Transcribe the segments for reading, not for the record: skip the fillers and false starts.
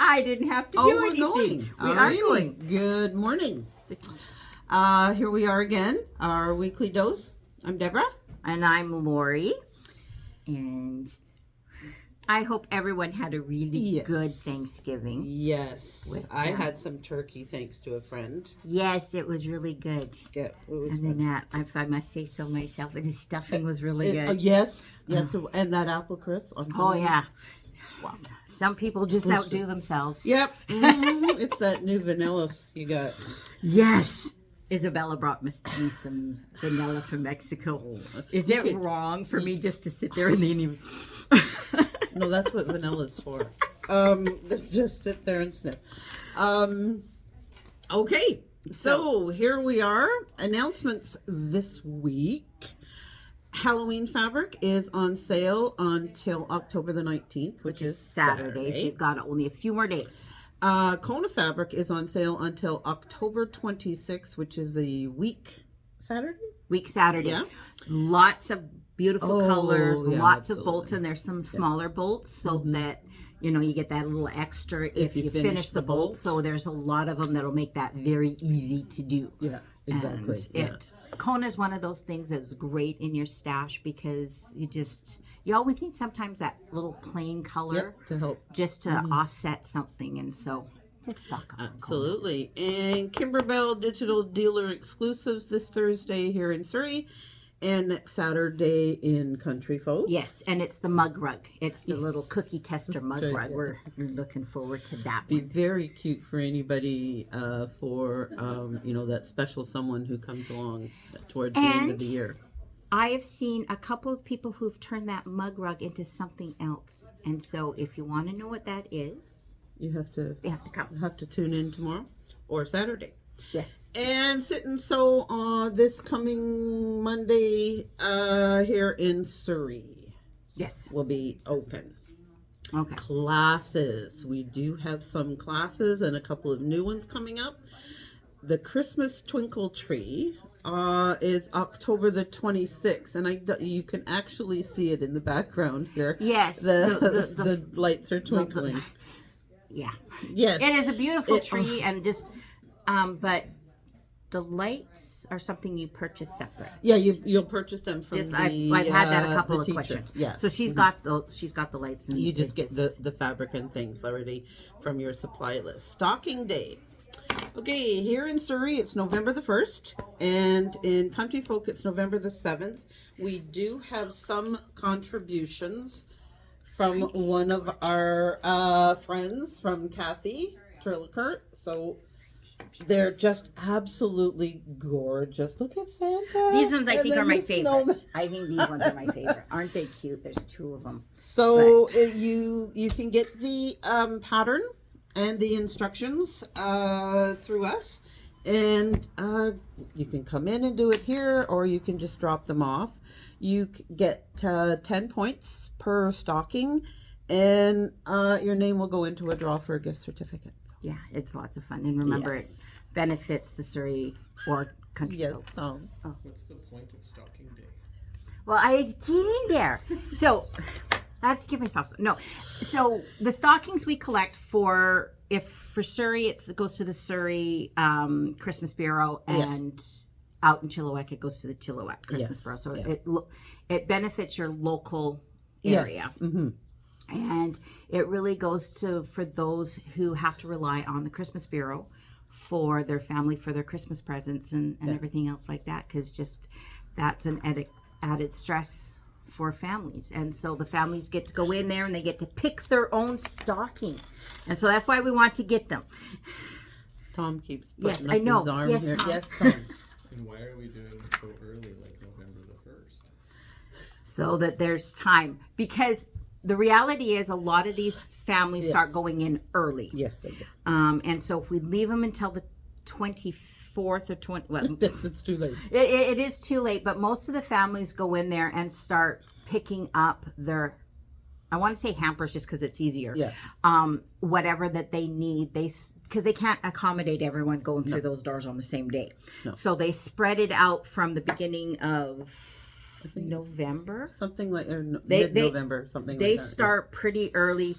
I didn't have to do we're anything. going. We are going. Good morning. Here we are again, our weekly dose. I'm Deborah. And I'm Lori. And I hope everyone had a really good Thanksgiving. Yes. I had some turkey thanks to a friend. Yes, it was really good. Yeah, it was and then if I must say so myself, and his stuffing was really good. Yes. And that apple crisp. Oh, yeah. Wow. Some people just outdo themselves. Yep. It's that new vanilla you got. Yes. Isabella brought me some vanilla from Mexico. Is it wrong for me just to sit there and then No, that's what vanilla's for. Just sit there and sniff. Okay. So here we are. Announcements this week. Halloween fabric is on sale until October the 19th, which is Saturday. So you've got only a few more days. Kona fabric is on sale until October 26th, which is a week Saturday. Yeah. Lots of beautiful colors, lots of bolts, and there's some smaller bolts so that you get that little extra if you finish the bolt. So there's a lot of them that'll make that very easy to do. Yeah, exactly. Kona is one of those things that's great in your stash because you always need sometimes that little plain color to help just to offset something, and so just stock up. Absolutely. And Kimberbell Digital Dealer exclusives this Thursday here in Surrey. And next Saturday in Country Folk. Yes, and it's the mug rug. It's the little cookie tester mug rug. We're looking forward to that. Be very cute for anybody for that special someone who comes along towards the end of the year. I have seen a couple of people who've turned that mug rug into something else, and so if you want to know what that is, you have to come. Have to tune in tomorrow or Saturday. Yes. And Sit and Sew this coming Monday here in Surrey. Yes. Will be open. Okay. Classes. We do have some classes and a couple of new ones coming up. The Christmas Twinkle Tree is October the 26th. And you can actually see it in the background here. Yes. The lights are twinkling. Yeah. Yes. It is a beautiful tree and just... but the lights are something you purchase separate. Yeah, you'll purchase them from I've had that a couple of teacher. questions. Yeah. So she's got the lights, and you just get the fabric and things already from your supply list. Stocking Day. Okay, here in Surrey it's November the 1st, and in Country Folk it's November the 7th. We do have some contributions from one of our friends, from Kathy Turlicurt. So they're just absolutely gorgeous. Look at Santa. These ones I think are my favorite. I think these ones are my favorite. Aren't they cute? There's two of them. So you can get the pattern and the instructions through us. And you can come in and do it here, or you can just drop them off. You get 10 points per stocking, and your name will go into a draw for a gift certificate. Yeah, it's lots of fun. And remember, it benefits the Surrey or Country Folk. What's the point of Stocking Day? Well, I was getting there. So, I have to give myself... No. So, the stockings we collect for Surrey, it goes to the Surrey Christmas Bureau, and out in Chilliwack, it goes to the Chilliwack Christmas Bureau. So, it benefits your local area. Yes. Mm-hmm. And it really goes for those who have to rely on the Christmas Bureau for their family, for their Christmas presents and everything else like that, because that's an added stress for families. And so the families get to go in there and they get to pick their own stocking. And so that's why we want to get them. Tom keeps putting I know. his arm here. Tom. Yes, Tom. And why are we doing it so early, like November the 1st? So that there's time. Because... the reality is a lot of these families start going in early. Yes, they do. And so if we leave them until the 24th or 20... Well, it's too late. It is too late, but most of the families go in there and start picking up their... I want to say hampers just because it's easier. Yeah. Whatever that they need, because they can't accommodate everyone going through those doors on the same day. No. So they spread it out from the beginning of I think November. something like or They- mid-November, something They like that. start pretty early,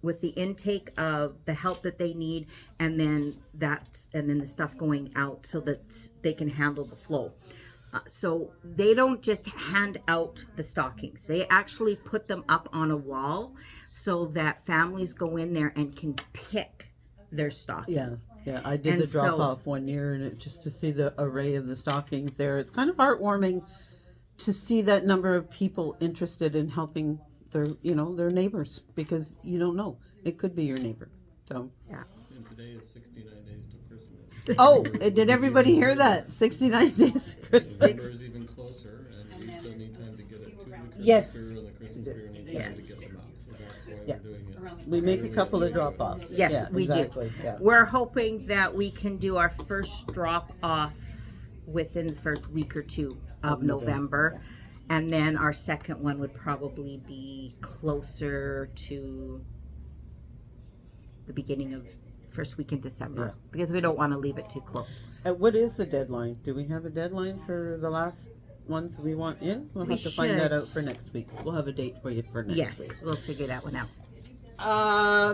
with the intake of the help that they need, and then the stuff going out so that they can handle the flow. So they don't just hand out the stockings; they actually put them up on a wall so that families go in there and can pick their stocking. Yeah, I did And the drop so- off one year, and just to see the array of the stockings there, it's kind of heartwarming to see that number of people interested in helping their neighbors, because you don't know, it could be your neighbor. So Yeah. And today is 69 days to Christmas. did everybody hear that? 69 days to Christmas. November is even closer, and we still need time to get it to the Christmas Yes. spirit, and the Christmas spirit needs time to get them out. So that's why Yeah. we're doing it. We make a couple of drop offs. Yes, yeah, we exactly. do. Yeah. We're hoping that we can do our first drop off within the first week or two of November. And then our second one would probably be closer to the beginning of first week in December, because we don't want to leave it too close. What is the deadline? Do we have a deadline for the last ones we want in? We'll have to find that should. out for next week. We'll have a date for you for next Yes, week. we'll figure that one out.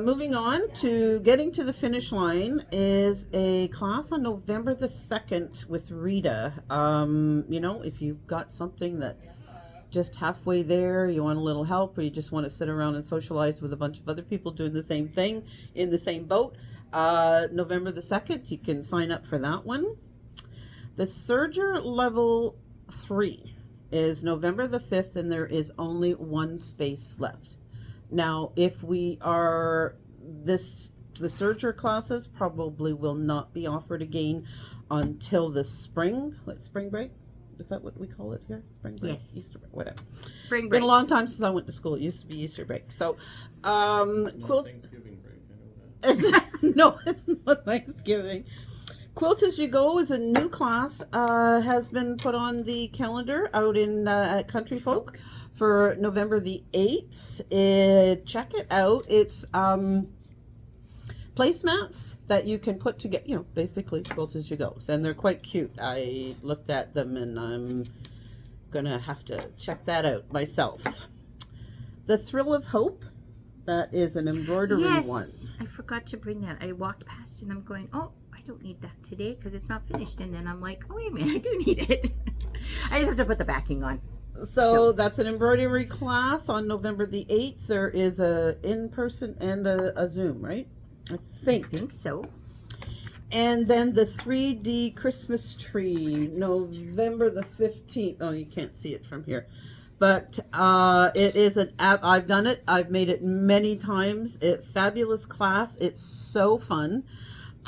Moving on to getting to the finish line is a class on November the 2nd with Rita. If you've got something that's just halfway there, you want a little help, or you just want to sit around and socialize with a bunch of other people doing the same thing in the same boat, November the 2nd, you can sign up for that one. The Surger Level 3 is November the 5th, and there is only one space left. Now, if we are the Surger classes probably will not be offered again until the spring break. Is that what we call it here? Spring break? Yes. Easter break, whatever. Spring Been break. a long time since I went to school. It used to be Easter break. So, Not quilt. Thanksgiving break, I know that. No, it's not Thanksgiving. Quilt as You Go is a new class, has been put on the calendar out in at Country Folk for November the 8th. Check it out. It's placemats that you can put together, basically Quilt as You Go. And they're quite cute. I looked at them, and I'm going to have to check that out myself. The Thrill of Hope, that is an embroidery Yes, one. I forgot to bring that. I walked past and I'm going, oh, I don't need that today because it's not finished. And then I'm like, oh, wait a minute, I do need it. I just have to put the backing on. So that's an embroidery class on November the 8th. There is a in-person and a Zoom, right? I I think so. And then the 3D Christmas tree, November the 15th. Oh, you can't see it from here. But it is an app. I've done it. I've made it many times. Fabulous class. It's so fun.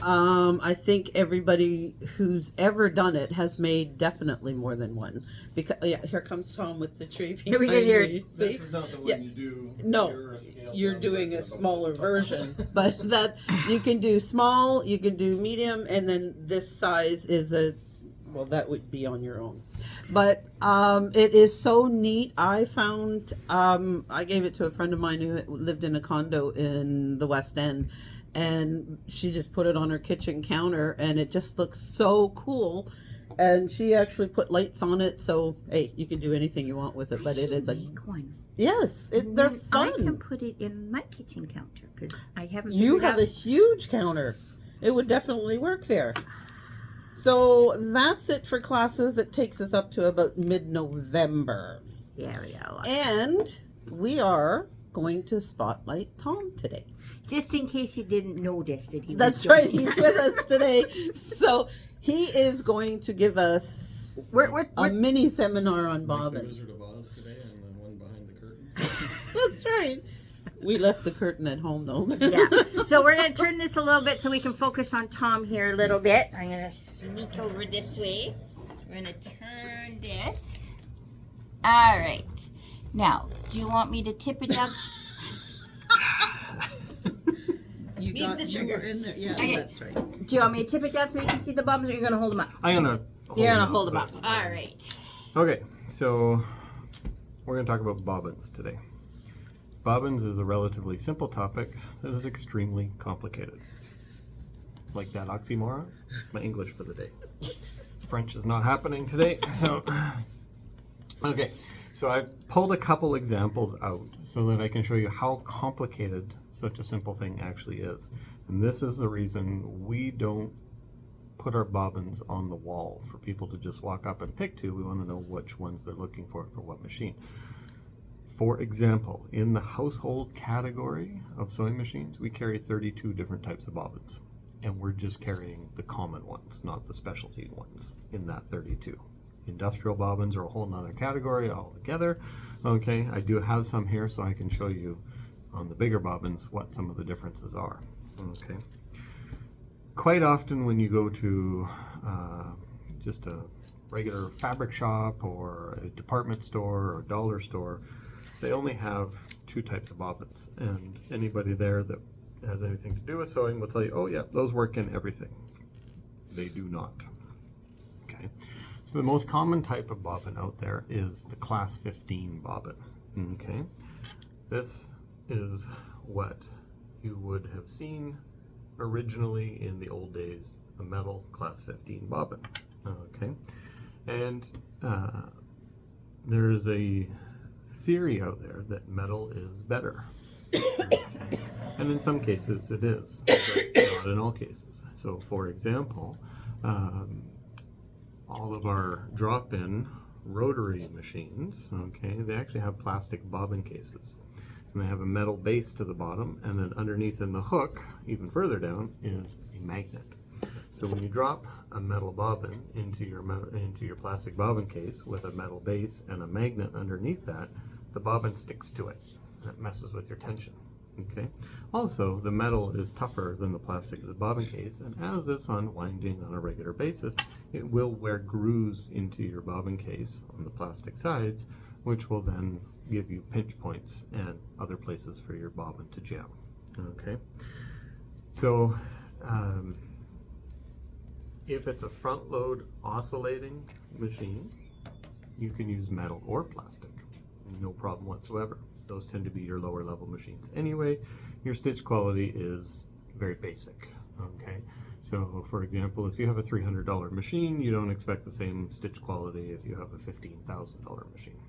I think everybody who's ever done it has made definitely more than one. Because here comes Tom with the tree. Here we get here. See? This is not the one Yeah. you do. No, scaled you're down doing version a of the smaller one version, but that you can do small, you can do medium, and then this size is that would be on your own. But it is so neat. I found I gave it to a friend of mine who lived in a condo in the West End, and she just put it on her kitchen counter, and it just looks so cool. And she actually put lights on it, so hey, you can do anything you want with it. But it is a Make one. yes, they're I fun. can put it in my kitchen counter because I haven't. You figured have out- a huge counter. It would definitely work there. So that's it for classes. That takes us up to about mid-November. Yeah, we got a lot. And we are going to spotlight Tom today. Just in case you didn't notice that he was. That's right. joining. He's with us today. So he is going to give us a mini seminar on The Bobbins. Wizard of Oz today, and the one behind the curtain. That's right. We left the curtain at home, though. Yeah. So we're going to turn this a little bit so we can focus on Tom here a little bit. I'm going to sneak over this way. We're going to turn this. All right. Now, do you want me to tip it up? You Needs the you sugar. were in there. Yeah, Okay. that's right. Do you want me to tip it down so you can see the bubbles, or you're going to hold them up? I'm gonna. You're going to hold them up. All right. Okay, so we're gonna talk about bobbins today. Bobbins is a relatively simple topic that is extremely complicated. Like that oxymoron? It's my English for the day. French is not happening today, so Okay, so I've pulled a couple examples out so that I can show you how complicated such a simple thing actually is. And this is the reason we don't put our bobbins on the wall for people to just walk up and pick to. We want to know which ones they're looking for what machine. For example, in the household category of sewing machines, we carry 32 different types of bobbins. And we're just carrying the common ones, not the specialty ones in that 32. Industrial bobbins are a whole nother category altogether. Okay, I do have some here so I can show you on the bigger bobbins what some of the differences are. Okay. Quite often when you go to just a regular fabric shop or a department store or a dollar store, they only have two types of bobbins, and anybody there that has anything to do with sewing will tell you, oh yeah, those work in everything. They do not. Okay, so the most common type of bobbin out there is the class 15 bobbin. Okay, this is what you would have seen originally in the old days, a metal class 15 bobbin. Okay, and there is a theory out there that metal is better. Okay. And in some cases it is, but not in all cases. So for example, all of our drop-in rotary machines, okay, they actually have plastic bobbin cases. And they have a metal base to the bottom, and then underneath in the hook, even further down, is a magnet. So when you drop a metal bobbin into your plastic bobbin case with a metal base and a magnet underneath that, the bobbin sticks to it. That messes with your tension. Okay. Also, the metal is tougher than the plastic of the bobbin case, and as it's unwinding on a regular basis, it will wear grooves into your bobbin case on the plastic sides, which will then give you pinch points and other places for your bobbin to jam. Okay. So, if it's a front load oscillating machine, you can use metal or plastic. No problem whatsoever. Those tend to be your lower level machines. Anyway, your stitch quality is very basic. Okay, so for example, if you have a $300 machine, you don't expect the same stitch quality if you have a $15,000 machine.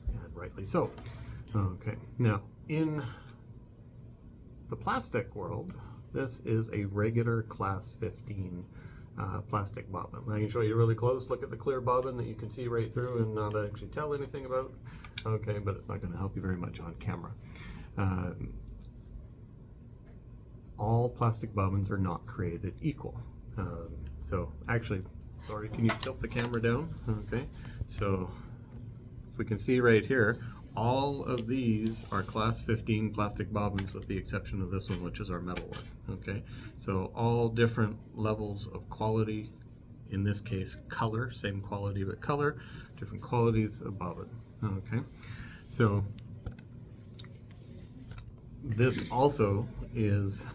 And rightly so. Okay, now in the plastic world, this is a regular class 15 plastic bobbin. I can show you really close. Look at the clear bobbin that you can see right through and not actually tell anything about. Okay, but it's not going to help you very much on camera. All plastic bobbins are not created equal. So actually, sorry, can you tilt the camera down? Okay, so if we can see right here, all of these are class 15 plastic bobbins with the exception of this one, which is our metal one. Okay, so all different levels of quality, in this case color, same quality but color, different qualities of bobbin. Okay, so this also is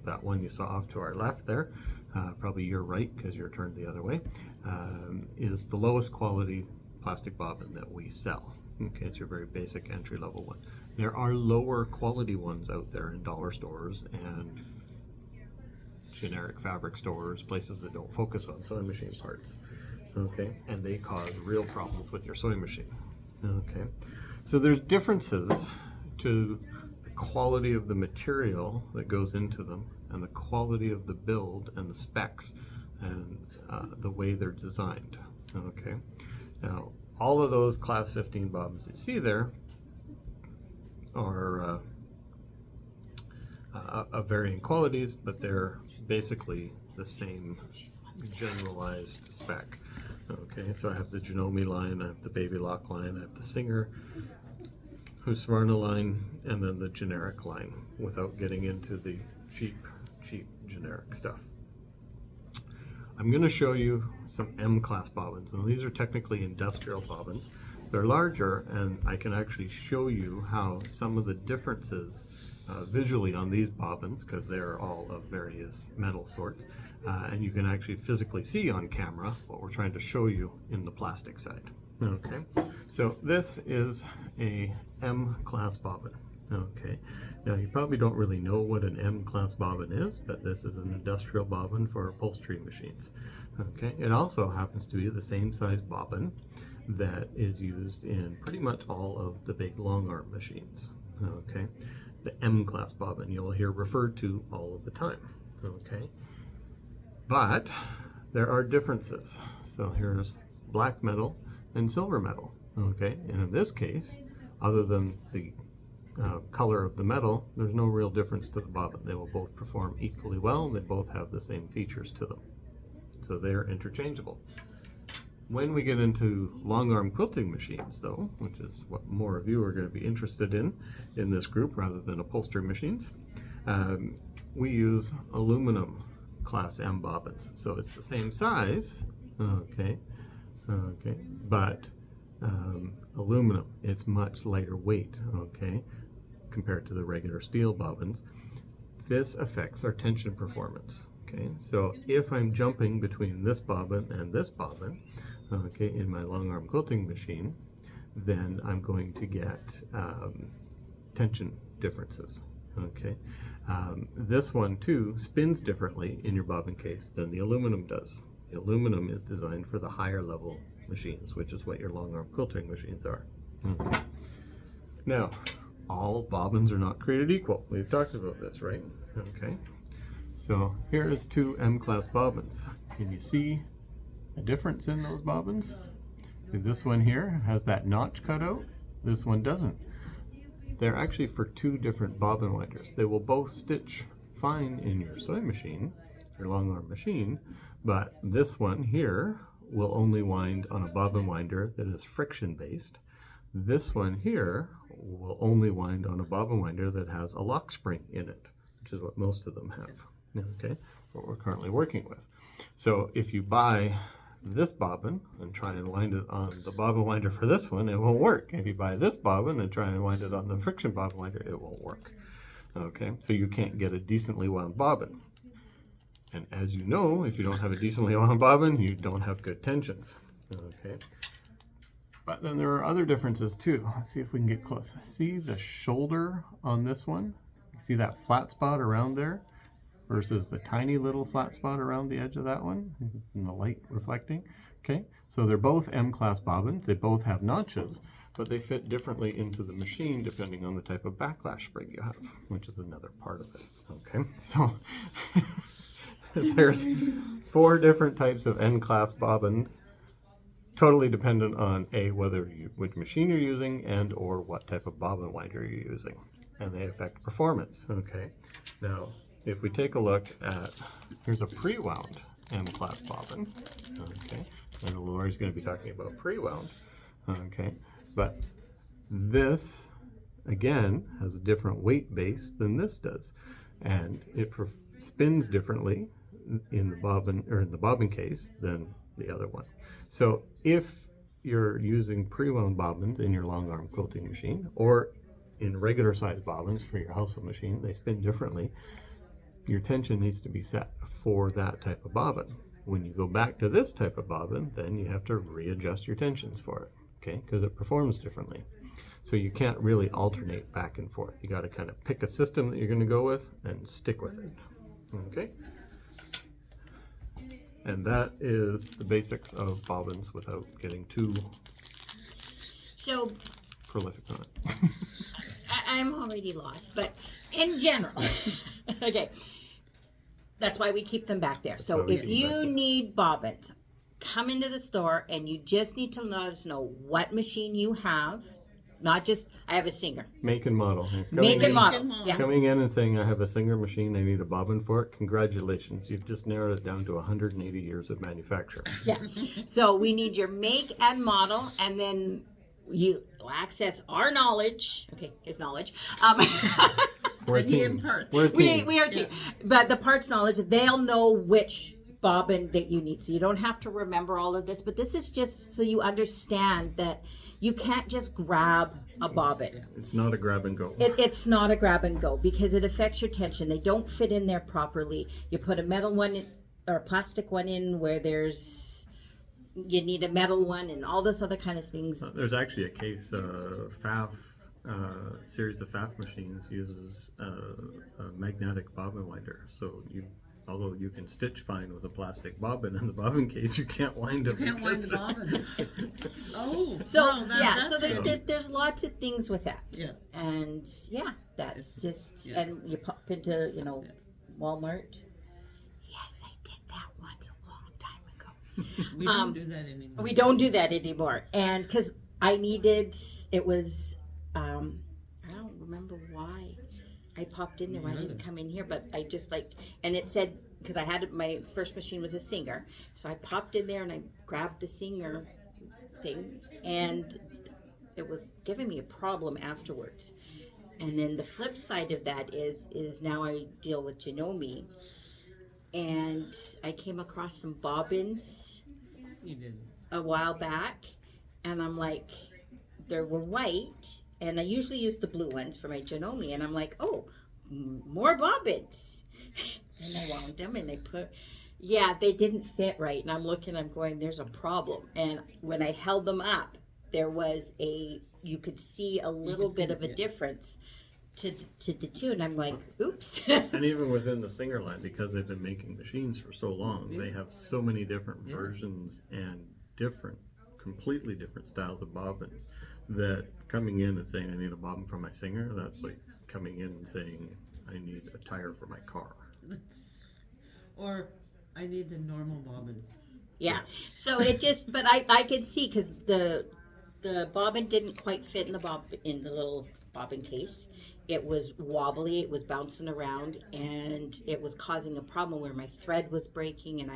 that one you saw off to our left there, probably your right because you're turned the other way, is the lowest quality plastic bobbin that we sell. Okay, it's your very basic entry-level one. There are lower quality ones out there in dollar stores and generic fabric stores, places that don't focus on sewing machine parts. Okay, and they cause real problems with your sewing machine. Okay, so there's differences to the quality of the material that goes into them and the quality of the build and the specs and the way they're designed. Okay, now all of those class 15 bobbins that you see there are of varying qualities, but they're basically the same generalized spec. Okay, so I have the Janome line, I have the Baby Lock line, I have the Singer Husqvarna line, and then the generic line, without getting into the cheap generic stuff. I'm going to show you some M-class bobbins. Now these are technically industrial bobbins. They're larger, and I can actually show you how some of the differences visually on these bobbins, because they're all of various metal sorts, and you can actually physically see on camera what we're trying to show you in the plastic side. Okay, so this is a M-class bobbin. Okay, now you probably don't really know what an M-class bobbin is, but this is an industrial bobbin for upholstery machines. Okay, it also happens to be the same size bobbin that is used in pretty much all of the big long arm machines. Okay, the M-class bobbin you'll hear referred to all of the time. Okay, but there are differences. So here's black metal and silver metal. Okay, and in this case, other than the color of the metal, there's no real difference to the bobbin. They will both perform equally well. They both have the same features to them. So they're interchangeable. When we get into long arm quilting machines, though, which is what more of you are going to be interested in this group rather than upholstery machines, we use aluminum class M bobbins. So it's the same size, okay, but aluminum, it's much lighter weight, okay, compared to the regular steel bobbins. This affects our tension performance. Okay, so if I'm jumping between this bobbin and this bobbin, okay, in my long arm quilting machine, then I'm going to get tension differences. Okay, this one too spins differently in your bobbin case than the aluminum does. The aluminum is designed for the higher level machines, which is what your long arm quilting machines are. Okay. Now, all bobbins are not created equal. We've talked about this, right? Okay. So here is two M-class bobbins. Can you see a difference in those bobbins? See, this one here has that notch cut out. This one doesn't. They're actually for two different bobbin winders. They will both stitch fine in your sewing machine, your long arm machine, but this one here will only wind on a bobbin winder that is friction based. This one here will only wind on a bobbin winder that has a lock spring in it, which is what most of them have. Okay, what we're currently working with. So if you buy this bobbin and try and wind it on the bobbin winder for this one, it won't work. If you buy this bobbin and try and wind it on the friction bobbin winder, it won't work. Okay, so you can't get a decently wound bobbin. And as you know, if you don't have a decently wound bobbin, you don't have good tensions. Okay, but then there are other differences too. Let's see if we can get close. See the shoulder on this one? See that flat spot around there versus the tiny little flat spot around the edge of that one and the light reflecting. Okay, so they're both M-class bobbins. They both have notches, but they fit differently into the machine depending on the type of backlash spring you have, which is another part of it. Okay, so there's 4 different types of N-class bobbins, totally dependent on which machine you're using and or what type of bobbin winder you're using, and they affect performance. Okay, now if we take a look at, here's a pre-wound M-class bobbin. Okay, and Lori's going to be talking about pre-wound. Okay, but this again has a different weight base than this does, and it spins differently in the bobbin case than the other one. So if you're using pre-wound bobbins in your long arm quilting machine or in regular size bobbins for your household machine, they spin differently. Your tension needs to be set for that type of bobbin. When you go back to this type of bobbin, then you have to readjust your tensions for it, okay, because it performs differently. So you can't really alternate back and forth. You got to kind of pick a system that you're going to go with and stick with it, okay? And that is the basics of bobbins without getting too prolific on it. I'm already lost, but in general, okay, that's why we keep them back there. So if you need bobbins, come into the store and you just need to let us know what machine you have. Not just, I have a Singer. Make and model. Make and model. Yeah. Coming in and saying, I have a Singer machine, I need a bobbin for it, congratulations. You've just narrowed it down to 180 years of manufacture. Yeah. So we need your make and model, and then you access our knowledge. Okay, his knowledge. We're a And he team. imparts. We're a team. We are a team. But the parts knowledge, they'll know which bobbin that you need. So you don't have to remember all of this, but this is just so you understand that you can't just grab a bobbin. It's not a grab and go. It's not a grab and go because it affects your tension. They don't fit in there properly. You put a metal one in, or a plastic one in where you need a metal one and all those other kind of things. There's actually a case, FAF, series of FAF machines uses a magnetic bobbin winder. So you Although you can stitch fine with a plastic bobbin in the bobbin case, you can't wind them. Can't wind the bobbin. Oh, So no, yeah, so that's there's lots of things with that. Yeah. And yeah, that's just yeah. and you pop into Walmart. Yes, I did that once a long time ago. we don't do that anymore. We don't do that anymore, and because I needed it was I don't remember why I popped in there. Why I didn't come in here, but I just and it said because I had my first machine was a Singer, so I popped in there and I grabbed the Singer thing, and it was giving me a problem afterwards. And then the flip side of that is now I deal with Janome, and I came across some bobbins You didn't. a while back, and I'm like, they were white, and I usually use the blue ones for my Janome, and I'm like, oh, more bobbins. And I wound them, and they didn't fit right, and I'm looking, I'm going, there's a problem. And when I held them up, there was you could see a little bit of a difference to the two, and I'm like, oops. And even within the Singer line, because they've been making machines for so long, they have so many different versions and completely different styles of bobbins, that coming in and saying I need a bobbin for my Singer, that's like coming in and saying I need a tire for my car. Or I need the normal bobbin. Yeah. So it just, but I could see because the bobbin didn't quite fit in the little bobbin case. It was wobbly. It was bouncing around, and it was causing a problem where my thread was breaking, and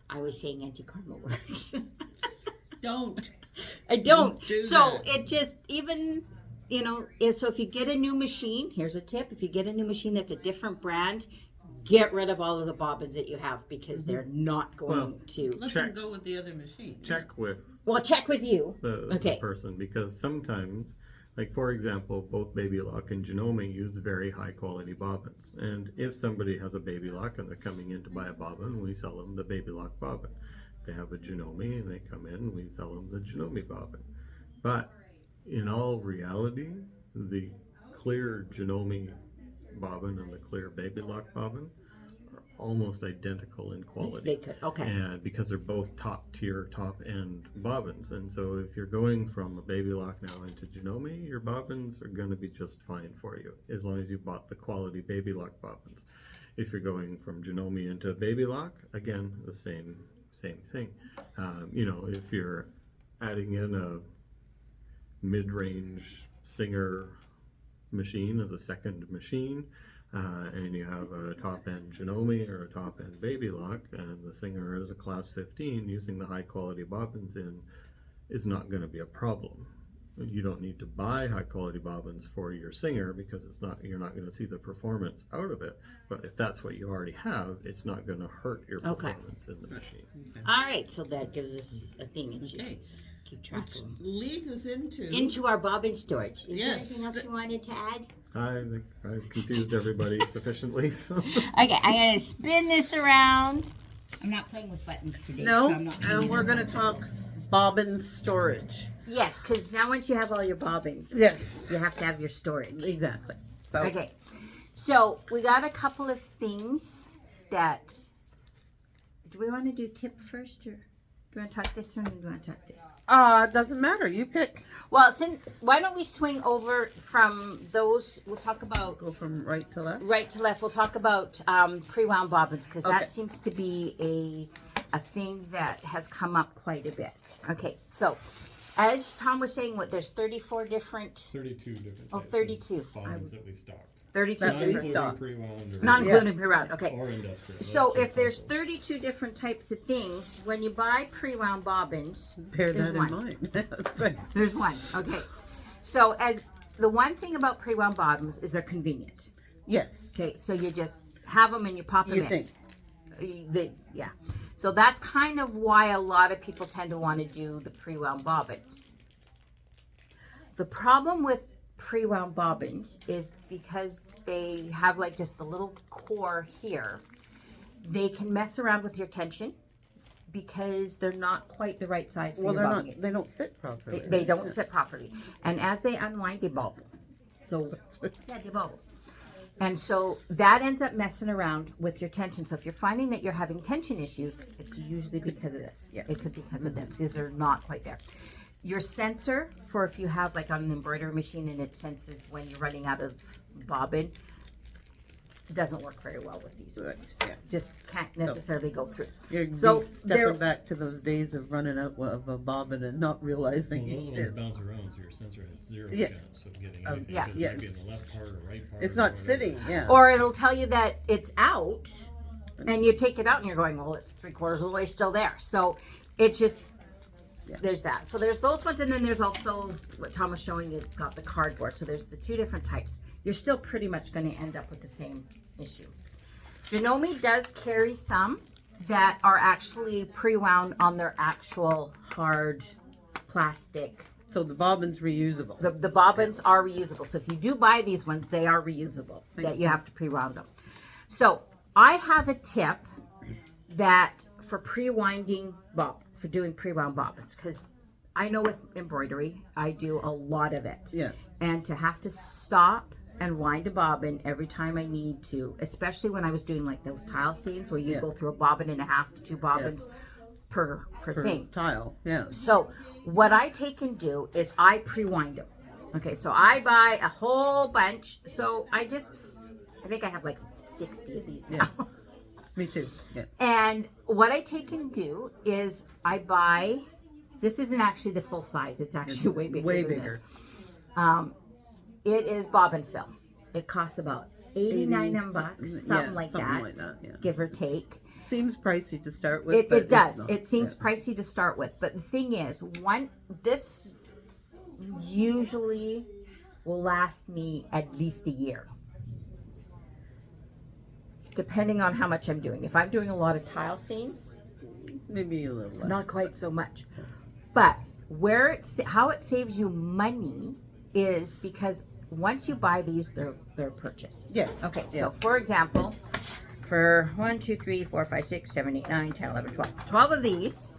I was saying anti-karma words. Don't. I don't. Do So that. it just even so if you get a new machine, here's a tip: if you get a new machine that's a different brand, get rid of all of the bobbins that you have because they're not going to. Let them go with the other machine. Check with Well, check with you. the person, because sometimes, like for example, both Baby Lock and Janome use very high quality bobbins. And if somebody has a Baby Lock and they're coming in to buy a bobbin, we sell them the Baby Lock bobbin. If they have a Janome and they come in, we sell them the Janome bobbin. But in all reality, the clear Janome bobbin and the clear Baby Lock bobbin are almost identical in quality. They could, okay. And because they're both top tier, top end bobbins. And so if you're going from a Baby Lock now into Janome, your bobbins are going to be just fine for you, as long as you bought the quality Baby Lock bobbins. If you're going from Janome into Baby Lock, again, the same thing. If you're adding in a mid-range Singer machine as a second machine, and you have a top-end Janome or a top-end Baby Lock, and the Singer is a class 15, using the high-quality bobbins in is not going to be a problem. You don't need to buy high-quality bobbins for your Singer because you're not going to see the performance out of it. But if that's what you already have, it's not going to hurt your performance in the machine. All right, so that gives us a thing, and just keep track of them. Leads us Into our bobbin storage. Is there Yes. anything else you wanted to add? I think I've confused everybody sufficiently. So Okay, I'm going to spin this around. I'm not playing with buttons today. No, so I'm not and we're going to talk bobbin storage. Yes, because now once you have all your bobbins, Yes. you have to have your storage. Exactly. So, Okay, so we got a couple of things that. Do we want to do tip first, or do you want to talk this one, or do you want to talk this? doesn't matter. You pick. Well, why don't we swing over from those? We'll talk about Go from right to left. right to left. We'll talk about pre-wound bobbins because Okay. that seems to be a thing that has come up quite a bit. Okay, so as Tom was saying, there's 34 different. 32 different Oh, types 32. of bobbins that we stock. 32 That we different. stock. Pre-wound or, Not including pre-wound. Okay. or industrial. So That's if there's just 32 different types of things, when you buy pre-wound bobbins, Bear there's that one. in mind. That's good. There's one. Okay. So as the one thing about pre-wound bobbins is they're convenient. Yes. Okay. So you just have them and you pop them You in. think. Yeah. So that's kind of why a lot of people tend to want to do the pre-wound bobbins. The problem with pre-wound bobbins is because they have like just the little core here, they can mess around with your tension because they're not quite the right size for Well, your they're bobbin not. case. They don't sit properly. They don't sit properly. And as they unwind, they bobble. So, yeah, they bobble. And so that ends up messing around with your tension. So if you're finding that you're having tension issues, it's usually because of this. Yeah. It could be because of this, because they're not quite there. Your sensor, for if you have like on an embroidery machine and it senses when you're running out of bobbin, doesn't work very well with these ones. Yeah. Just can't necessarily go through. You're So they're- stepping back to those days of running out of a bobbin and not realizing Well, those it. ones bounce around, so your sensor has zero Yeah. chance of getting anything. yeah. Because Yeah. it might be in the left part or right part. It's or not whatever. sitting, yeah. Or it'll tell you that it's out, and you take it out and you're going, well, it's 3/4 of the way still there. So it's just, there's that. So there's those ones, and then there's also what Tom was showing you. It's got the cardboard. So there's the two different types. You're still pretty much going to end up with the same issue. Janome does carry some that are actually pre-wound on their actual hard plastic. So the bobbin's reusable. The bobbins are reusable. So if you do buy these ones, they are reusable. That you have to pre-wound them. So I have a tip that for pre-winding for doing pre-wound bobbins, because I know with embroidery, I do a lot of it. Yeah. And to have to stop and wind a bobbin every time I need to, especially when I was doing like those tile scenes where you Yeah. go through a bobbin and a half to two bobbins per thing. Tile, yeah. So what I take and do is I pre-wind them. Okay, so I buy a whole bunch. So I think I have like 60 of these now. Yeah. Me too, yeah. And what I take and do is I buy, this isn't actually the full size. It's actually way bigger Way than bigger. this. It is bobbin film. It costs about 89 bucks, something like that, yeah. give or take. Seems pricey to start with. but It it's does. not. It seems pricey to start with, but the thing is, this usually will last me at least a year, depending on how much I'm doing. If I'm doing a lot of tile scenes, Maybe a little less. not quite so much. But how it saves you money is because once you buy these, they're purchased. Yes. Okay, Yeah. so for example, for 1, 2, 3, 4, 5, 6, 7, 8, 9, 10, 11, 12. 12 of these,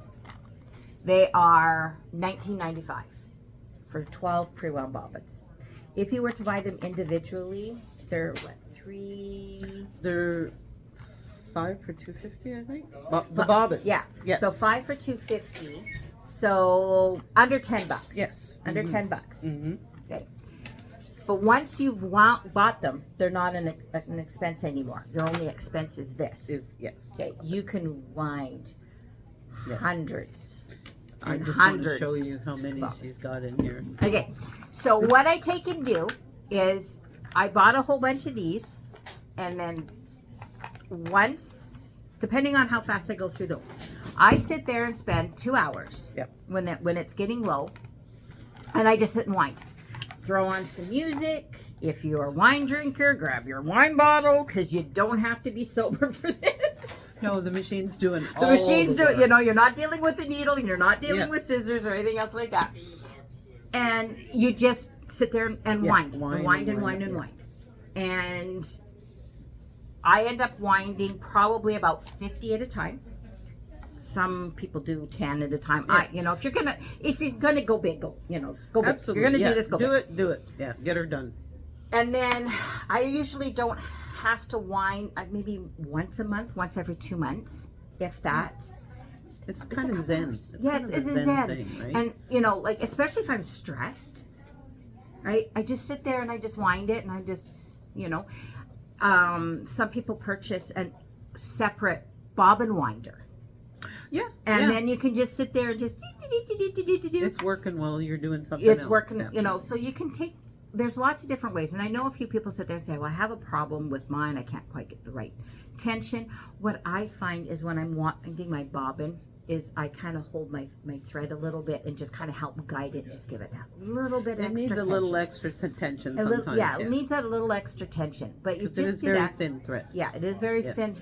they are $19.95 for 12 pre-wound bobbins. If you were to buy them individually, they're what, They're 5 for $2.50, I think. The bobbins. Yeah. Yes. So 5 for $2.50. So under $10. Yes. Under $10. Mm-hmm. Okay. But once you've bought them, they're not an expense anymore. Their only expense is this. Yes. Okay. You can wind hundreds. I and just want to hundreds. show you how many she's got in here. Okay. So what I take and do is I bought a whole bunch of these, and then once, depending on how fast I go through those, I sit there and spend 2 hours. Yep. When it's getting low, and I just sit and wind. Throw on some music. If you're a wine drinker, grab your wine bottle because you don't have to be sober for this. No, the machine's doing The all machines do the it. You know, you're not dealing with the needle, and you're not dealing Yeah. with scissors or anything else like that. And you just sit there and wind, and wind. And I end up winding probably about 50 at a time. Some people do 10 at a time. Yeah. If you're gonna go big, go big. Absolutely. You're gonna yeah. do this, go big. Do it. Yeah, get her done. And then I usually don't have to wind maybe once a month, once every 2 months, if that. It's kind of zen. Yeah, kind it's of a zen. thing, right? And like especially if I'm stressed, right? I just sit there and I just wind it, and I just some people purchase a separate bobbin winder, yeah. and yeah. then you can just sit there and just It's working while you're doing something it's else. working, Yeah. so you can take. There's lots of different ways, and I know a few people sit there and say, well, I have a problem with mine, I can't quite get the right tension. What I find is when I'm winding my bobbin is I kind of hold my thread a little bit and just kind of help guide it, just give it that little bit It extra needs a tension. little extra tension A little- sometimes. yeah, it needs that little extra tension, but you 'Cause it just is do very that. thin thread. Yeah, it is very Yeah. thin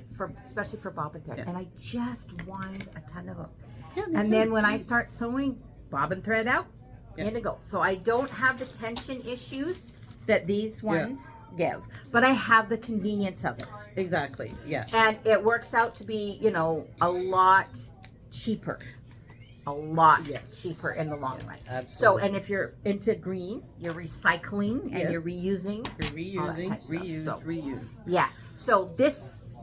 especially for bobbin thread, Yeah. and I just wind a ton of them. Yeah, me And too. then when I start sewing, bobbin thread out, Yeah. in to go. So I don't have the tension issues that these ones give, but I have the convenience of it, Exactly. Yeah. and it works out to be a lot cheaper. a lot Yes. cheaper in the long run. Absolutely. So, and if you're into green, you're recycling and Yeah. you're reusing. You're all that reusing, kind of stuff. reuse, So- reuse. Yeah. So this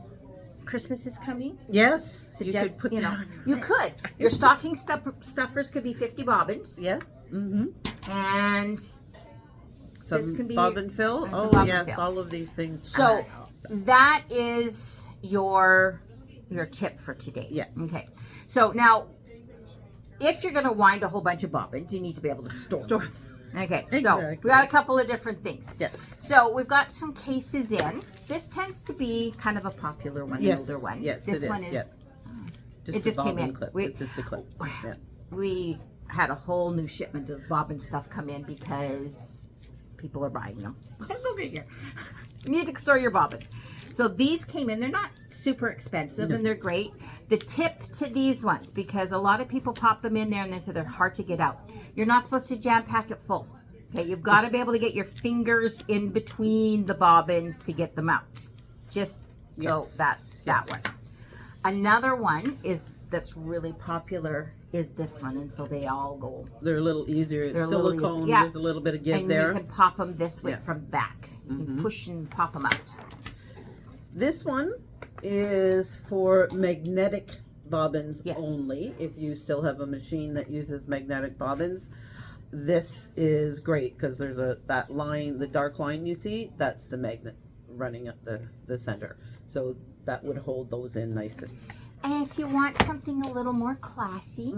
Christmas is coming. Yes, Suggest, you could put you that know, on you your list. could. Your stocking stuffers could be 50 bobbins. Yeah. Mm-hmm. And Some This can be- bobbin fill. and some Oh bobbin yes, fill. all of these things. so that is your tip for today. Yeah. Okay. So now, if you're going to wind a whole bunch of bobbins, you need to be able to store them. Okay, so Exactly. we got a couple of different things. Yeah. So we've got some cases in. This tends to be kind of a popular one, Yes, an older one. yes, This it one is, is. Just it just the came bobbin in. Clip. We- It's just the clip. Yeah. We had a whole new shipment of bobbin stuff come in because people are buying them. Go figure. You need to store your bobbins. So these came in. They're not super expensive and they're great. The tip to these ones, because a lot of people pop them in there and they say they're hard to get out. You're not supposed to jam pack it full. Okay, you've got to be able to get your fingers in between the bobbins to get them out. Just so Yes. that's that one. Another one that's really popular is this one, and so they all go. They're a little easier. It's They're a little silicone. easier. Yeah. There's a little bit of give And there. you can pop them this way Yeah. from back. You can push and pop them out. This one is for magnetic bobbins Yes. only. If you still have a machine that uses magnetic bobbins, this is great because there's that line, the dark line you see, that's the magnet running up the center. So that would hold those in nicely. And if you want something a little more classy,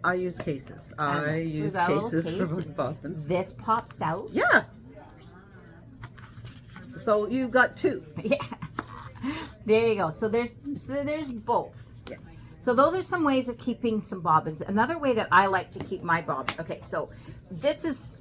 I use cases. I Okay, so use we've got a little cases case. for my bobbins. this pops out. Yeah. So you got two. Yeah. There you go. So there's both. Yeah. So those are some ways of keeping some bobbins. Another way that I like to keep my bobbin. Okay, so this is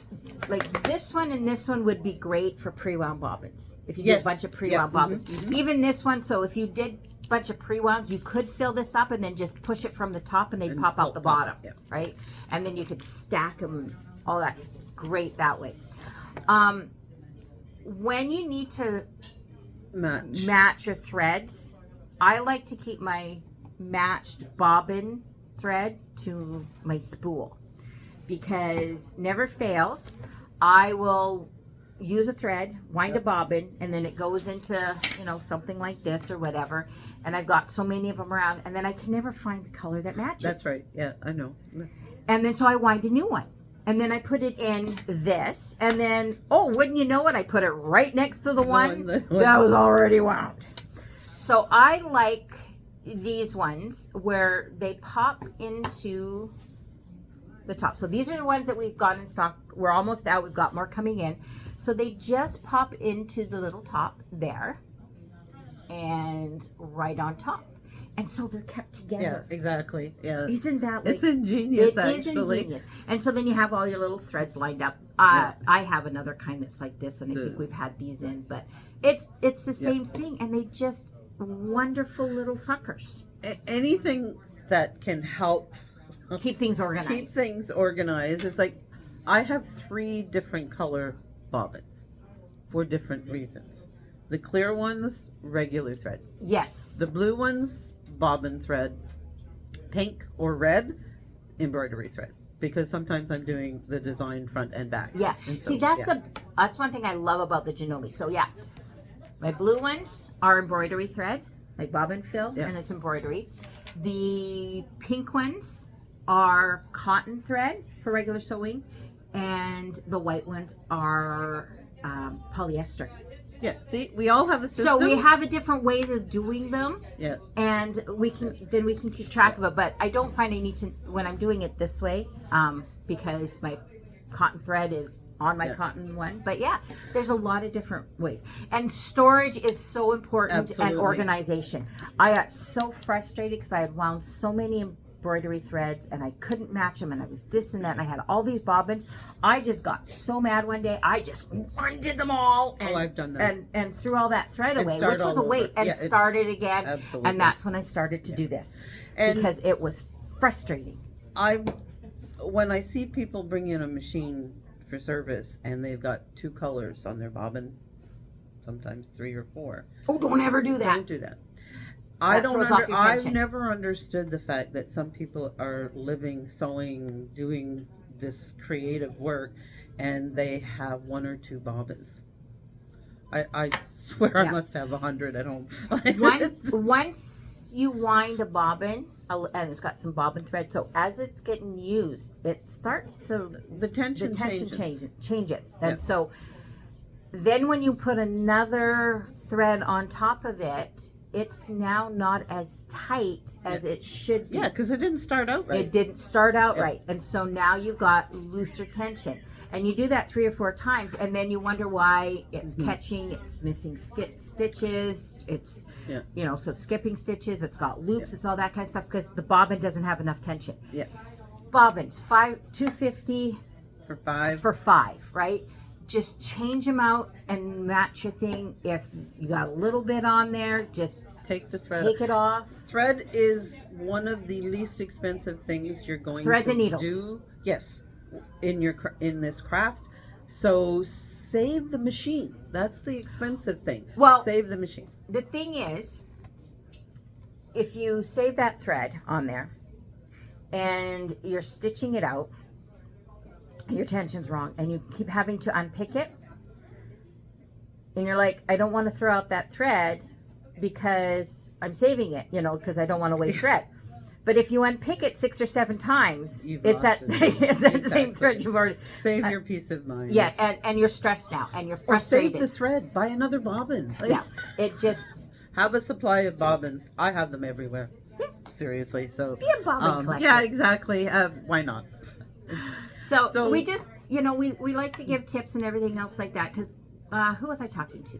like this one and this one would be great for pre-wound bobbins. If you do Yes. a bunch of pre-wound Yeah. bobbins. Even this one, so if you did a bunch of pre-wounds, you could fill this up and then just push it from the top and they'd And pop out the pop, bottom, yeah. right? And then you could stack them, all that. Great that way. When you need to match your threads, I like to keep my matched bobbin thread to my spool because never fails. I will use a thread, wind a bobbin, and then it goes into, something like this or whatever. And I've got so many of them around, and then I can never find the color that matches. That's right. Yeah, I know. And then so I wind a new one. And then I put it in this. And then, wouldn't you know it, I put it right next to the one that was already wound. So I like these ones where they pop into the top. So these are the ones that we've got in stock. We're almost out. We've got more coming in. So they just pop into the little top there and right on top. And so they're kept together. Yeah, exactly. Yeah. Isn't that It's ingenious, It is actually. ingenious. And so then you have all your little threads lined up. I have another kind that's like this, and I think we've had these in, but it's the same thing, and they just wonderful little suckers. Anything that can help Keep things organized. keep things organized. It's like I have 3 different color bobbins for different reasons. The clear ones, regular thread. Yes. The blue ones, bobbin thread. Pink or red, embroidery thread. Because sometimes I'm doing the design front and back. Yeah. And See, so, that's one thing I love about the Janome. So yeah, my blue ones are embroidery thread, like bobbin fill, Yeah. and it's embroidery. The pink ones are cotton thread for regular sewing, and the white ones are polyester. Yeah. See, we all have a system. So we have a different ways of doing them, Yeah. and we can keep track of it. But I don't find I need to when I'm doing it this way, because my cotton thread is on my cotton one. But yeah, there's a lot of different ways, and storage is so important, Absolutely. and organization. I got so frustrated because I had wound so many embroidery threads and I couldn't match them, and I was this and that, and I had all these bobbins. I just got so mad one day. I just undid them all and I've done that. and threw all that thread And away, start which was a all over. weight, and Yeah, started again. Absolutely. And that's when I started to do this, And- because it was frustrating. When I see people bring in a machine for service and they've got 2 colors on their bobbin, sometimes 3 or 4. Oh, don't ever do that. Don't do that. I That don't. throws off your I've tension. never understood the fact that some people are living, sewing, doing this creative work, and they have one or two bobbins. I swear I Yeah. must have 100 at home. Once you wind a bobbin, and it's got some bobbin thread, so as it's getting used, it starts to the tension changes. Yeah. And so then when you put another thread on top of it, it's now not as tight as it should be. Yeah, because it didn't start out right. It didn't start out Yeah. right. And so now you've got looser tension. And you do that 3 or 4 times, and then you wonder why it's catching, it's missing stitches, it's, Yeah. you know, so skipping stitches, it's got loops, it's all that kind of stuff, because the bobbin doesn't have enough tension. Yeah, Bobbins, $250 for 5. for 5, right? Just change them out and match your thing. If you got a little bit on there, just Take the thread. take it off. Thread is one of the least expensive things you're going Threads to and needles. do. Yes, in this craft. So save the machine. That's the expensive thing. Well- save the machine. The thing is, if you save that thread on there and you're stitching it out, your tension's wrong, and you keep having to unpick it, and you're like, I don't want to throw out that thread because I'm saving it, you know, because I don't want to waste thread. But if you unpick it 6 or 7 times, You've it's that lost it. it's that same Exactly. thread you've already. Save your peace of mind. Yeah, and you're stressed now, and you're Or save frustrated. the thread. Buy another bobbin. Like, Yeah, it just have a supply of bobbins. I have them everywhere. Seriously. So be a bobbin collector. yeah, exactly. Why not? So we just, you know, we like to give tips and everything else like that, because who was I talking to?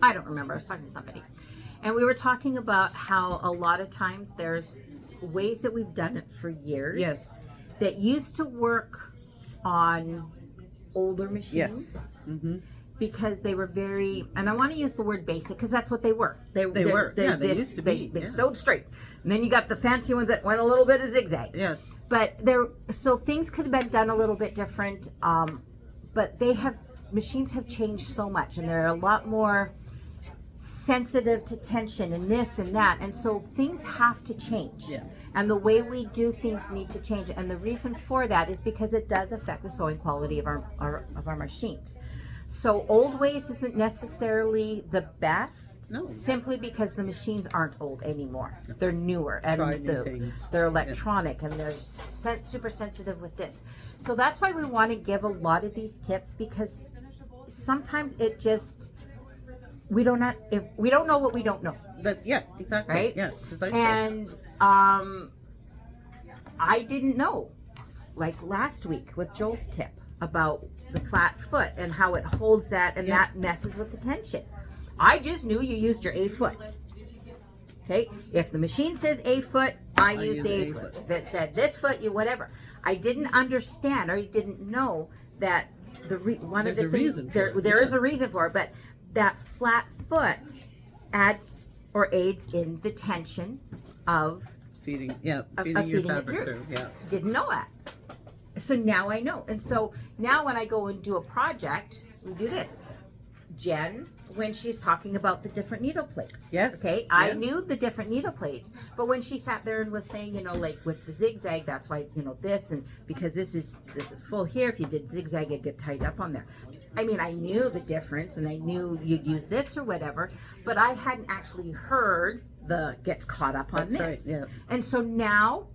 I don't remember. I was talking to somebody. And we were talking about how a lot of times there's ways that we've done it for years Yes. that used to work on older machines. Yes. Mm-hmm. Because they were very, and I want to use the word basic because that's what they were. They were. Yeah, they used to be. They Yeah. sewed straight. And then you got the fancy ones that went a little bit of zigzag. Yes. But so things could have been done a little bit different. But machines have changed so much, and they're a lot more sensitive to tension and this and that, and so things have to change. Yeah. And the way we do things need to change, and the reason for that is because it does affect the sewing quality of our machines. So old ways isn't necessarily the best, No. simply because the machines aren't old anymore. They're newer, and Try new things. they're electronic, and they're super sensitive with this. So that's why we want to give a lot of these tips, because sometimes it just we don't know what we don't know, Yeah, exactly. right? Yeah. Precisely. And I didn't know, like last week with Joel's tip about the flat foot and how it holds that, and that messes with the tension. I just knew you used your A foot. Okay, if the machine says A foot, I use the A foot. If it said this foot, you whatever. I didn't understand, or didn't know that one of the There's a things reason for it, there is a reason for it, but that flat foot adds or aids in the tension of feeding your feeding it fabric through. through. Yeah. Didn't know that. So now I know. And so now when I go and do a project, we do this. Jen, when she's talking about the different needle plates. Yes. Okay. I Yeah. knew the different needle plates, but when she sat there and was saying, you know, like with the zigzag, that's why, you know, this, and because this is full here, if you did zigzag, it'd get tied up on there. I mean, I knew the difference, and I knew you'd use this or whatever, but I hadn't actually heard the gets caught up on That's this. right, yeah. And so now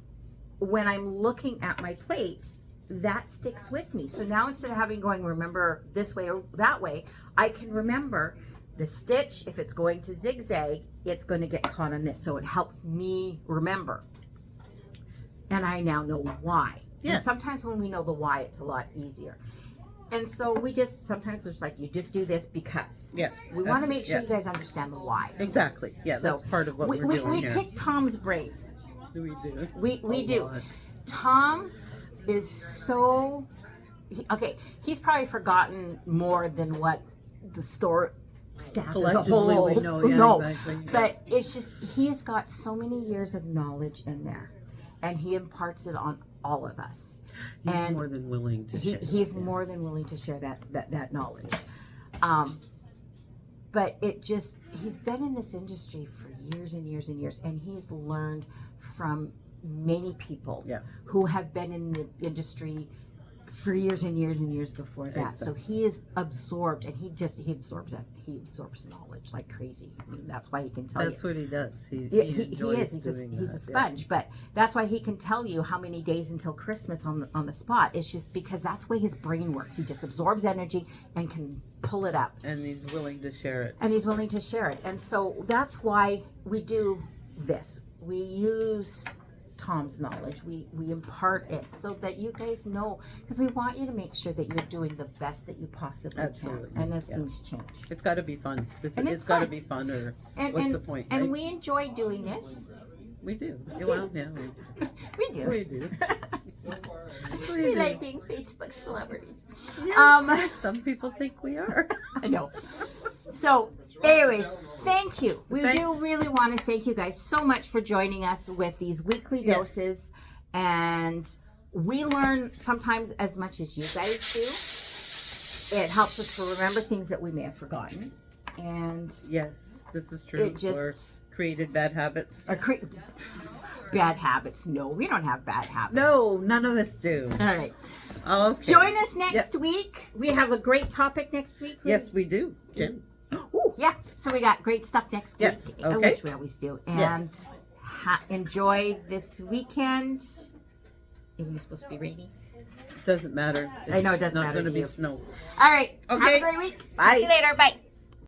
when I'm looking at my plate, that sticks with me. So now instead of having going remember this way or that way, I can remember the stitch. If it's going to zigzag, it's going to get caught on this. So it helps me remember. And I now know why. Yeah. And sometimes when we know the why, it's a lot easier. And so sometimes it's like, you just do this because. Yes. We want to make sure yeah. you guys understand the why. Exactly. Yeah, So that's part of what we, we're we, doing we here. pick Tom's brain. We do. We A do. lot. Tom is so he's probably forgotten more than what the store staff as a Collectively, whole we know, yeah, exactly. But it's just he's got so many years of knowledge in there, and he imparts it on all of us. He's and more than willing to share. he's more than willing to share that knowledge. but he's been in this industry for years and years and years, and he's learned from many people who have been in the industry for years and years and years before that. Exactly. So he is absorbed, and he absorbs knowledge like crazy. I mean, that's why he can tell That's you. what he does. He is. He's a sponge, but that's why he can tell you how many days until Christmas on the spot. It's just because that's why his brain works. He just absorbs energy and can pull it up. And he's willing to share it. And so that's why we do this. We use Tom's knowledge. We impart it so that you guys know, because we want you to make sure that you're doing the best that you possibly can. And as things change, it's got to be fun. It's got to be fun, or what's the point? And right? we enjoy doing this. We do. Well, yeah, we do. We do. We like being Facebook celebrities. Yeah, some people think we are. I know. So, anyways, thank you. We Thanks. do really want to thank you guys so much for joining us with these weekly doses. And we learn sometimes as much as you guys do. It helps us to remember things that we may have forgotten. And yes, this is true. It just or created bad habits. Bad habits. No, we don't have bad habits. No, none of us do. All right. Okay. Join us next week. We have a great topic next week. Yes, we do, Jen. Ooh, yeah. So we got great stuff next Yes, week, okay. which we always do. And enjoy this weekend. Even it's supposed to be rainy. Doesn't matter. I know it doesn't It's not matter going to to be you. snow. All right. Okay. Have a great week. Bye. See you later. Bye.